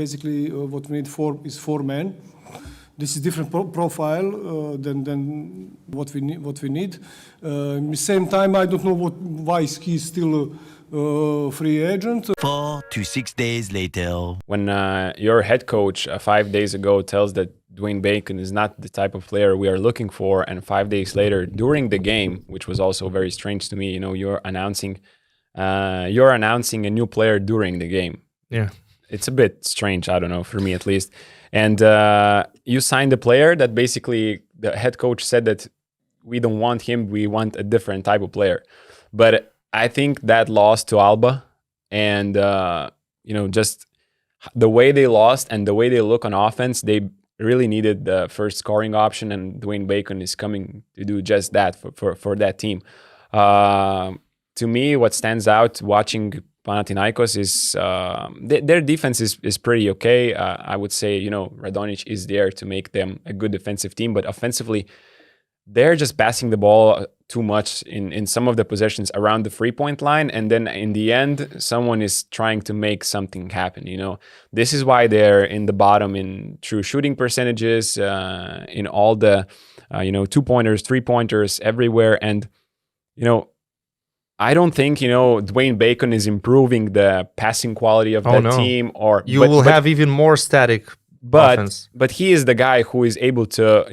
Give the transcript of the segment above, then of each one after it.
basically what we need is 4 men. This is different profile than what we need. At the same time, I don't know why he's still free agent. 4 to 6 days later. When your head coach 5 days ago tells that Dwayne Bacon is not the type of player we are looking for, and 5 days later during the game, which was also very strange to me, you're announcing a new player during the game. Yeah, it's a bit strange. I don't know, for me at least. And you signed a player that basically the head coach said that we don't want him, we want a different type of player. But I think that loss to Alba and, just the way they lost and the way they look on offense, they really needed the first scoring option, and Dwayne Bacon is coming to do just that for that team. To me, what stands out watching Panathinaikos is their defense is pretty okay. I would say, Radonjic is there to make them a good defensive team, but offensively, they're just passing the ball too much in some of the possessions around the 3-point line, and then in the end, someone is trying to make something happen. This is why they're in the bottom in true shooting percentages, in all the 2-pointers, 3-pointers everywhere, and I don't think, Dwayne Bacon is improving the passing quality of that team. Or you will have even more static offense. But he is the guy who is able to,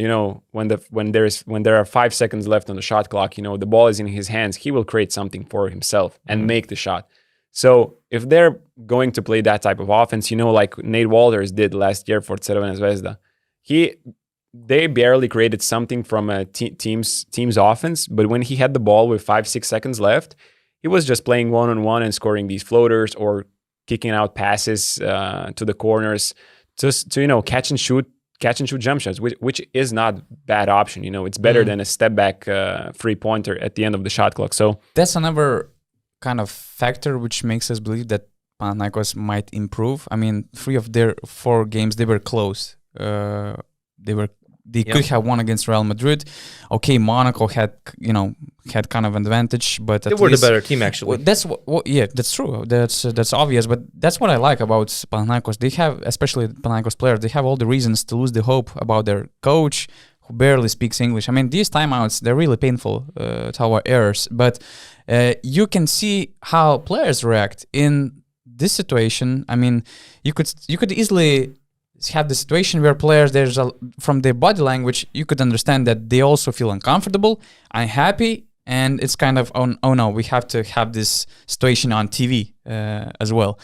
when there are 5 seconds left on the shot clock, the ball is in his hands, he will create something for himself and make the shot. So if they're going to play that type of offense, like Nate Walters did last year for Crvena Zvezda, they barely created something from a team's offense, but when he had the ball with 5-6 seconds left, he was just playing one-on-one and scoring these floaters or kicking out passes to the corners to catch and shoot jump shots, which is not bad option. It's better than a step back 3-pointer at the end of the shot clock. So that's another kind of factor which makes us believe that Panathinaikos might improve. I mean, 3 of their 4 games, they were close. They could have won against Real Madrid. Okay, Monaco had kind of an advantage, but they were the better team actually. That's that's true. That's obvious. But that's what I like about Panathinaikos. They have, especially Panathinaikos players, they have all the reasons to lose the hope about their coach, who barely speaks English. I mean, these timeouts, they're really painful to our ears. But you can see how players react in this situation. I mean, you could easily have the situation where players, from their body language, you could understand that they also feel uncomfortable, unhappy, and it's kind of, oh no, we have to have this situation on TV as well.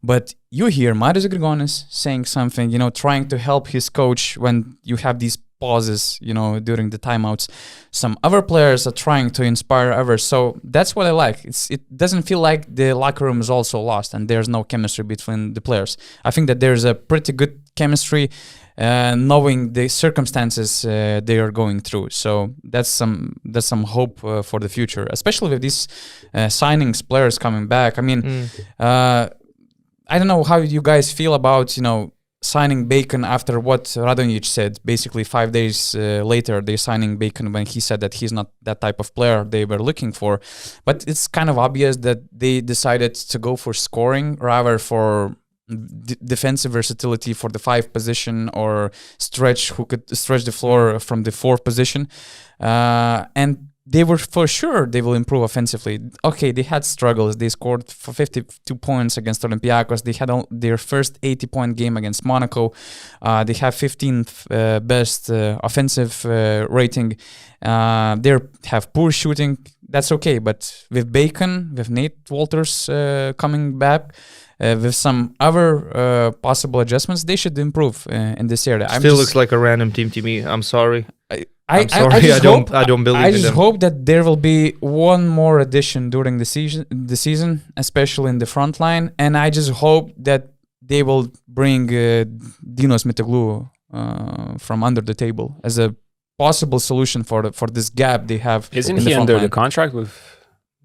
But you hear Marius Grigonis saying something, trying to help his coach when you have these pauses, during the timeouts. Some other players are trying to inspire others. So that's what I like. It doesn't feel like the locker room is also lost and there's no chemistry between the players. I think that there's a pretty good chemistry, knowing the circumstances they are going through. So that's some hope for the future, especially with these signings, players coming back. I mean, I don't know how you guys feel about, signing Bacon after what Radonjic said. Basically, 5 days later, they're signing Bacon when he said that he's not that type of player they were looking for. But it's kind of obvious that they decided to go for scoring rather for defensive versatility for the 5 position, or who could stretch the floor from the 4th position. And they were for sure they will improve offensively. Okay, they had struggles. They scored for 52 points against Olympiacos. They had their first 80-point game against Monaco. They have 15th best offensive rating. They have poor shooting. That's okay, but with Bacon, with Nate Walters coming back, with some other possible adjustments, they should improve in this area. Still looks like a random team to me. I'm sorry. I don't believe I in just them. hope that there will be one more addition during the season, especially in the front line, and I just hope that they will bring Dinos Mitoglou from under the table as a possible solution for this gap they have. Isn't he under the contract with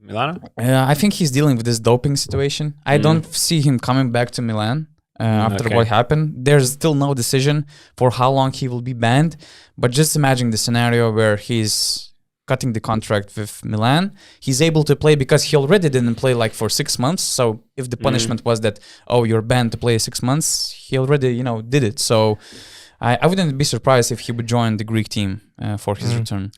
Milano? I think he's dealing with this doping situation. I don't see him coming back to Milan. After what happened, there's still no decision for how long he will be banned. But just imagine the scenario where he's cutting the contract with Milan. He's able to play because he already didn't play like for 6 months. So if the punishment was that, oh, you're banned to play 6 months, he already, did it. So I wouldn't be surprised if he would join the Greek team for his return.